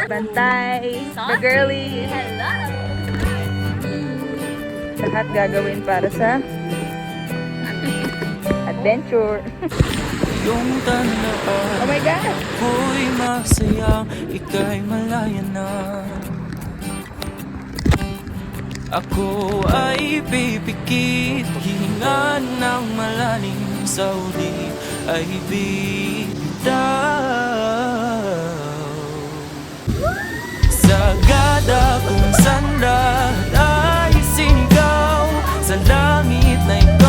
Bantay, the girly. Hello! Lahat gagawin para sa adventure. Yung tandaan, Oh my God! ako'y masaya, ika'y malaya na. Ako ay pipikit, hihinga ng malalim, sa uli ay bitaw. Sagada kung saan lahat ay sinigaw, sa langit na ikaw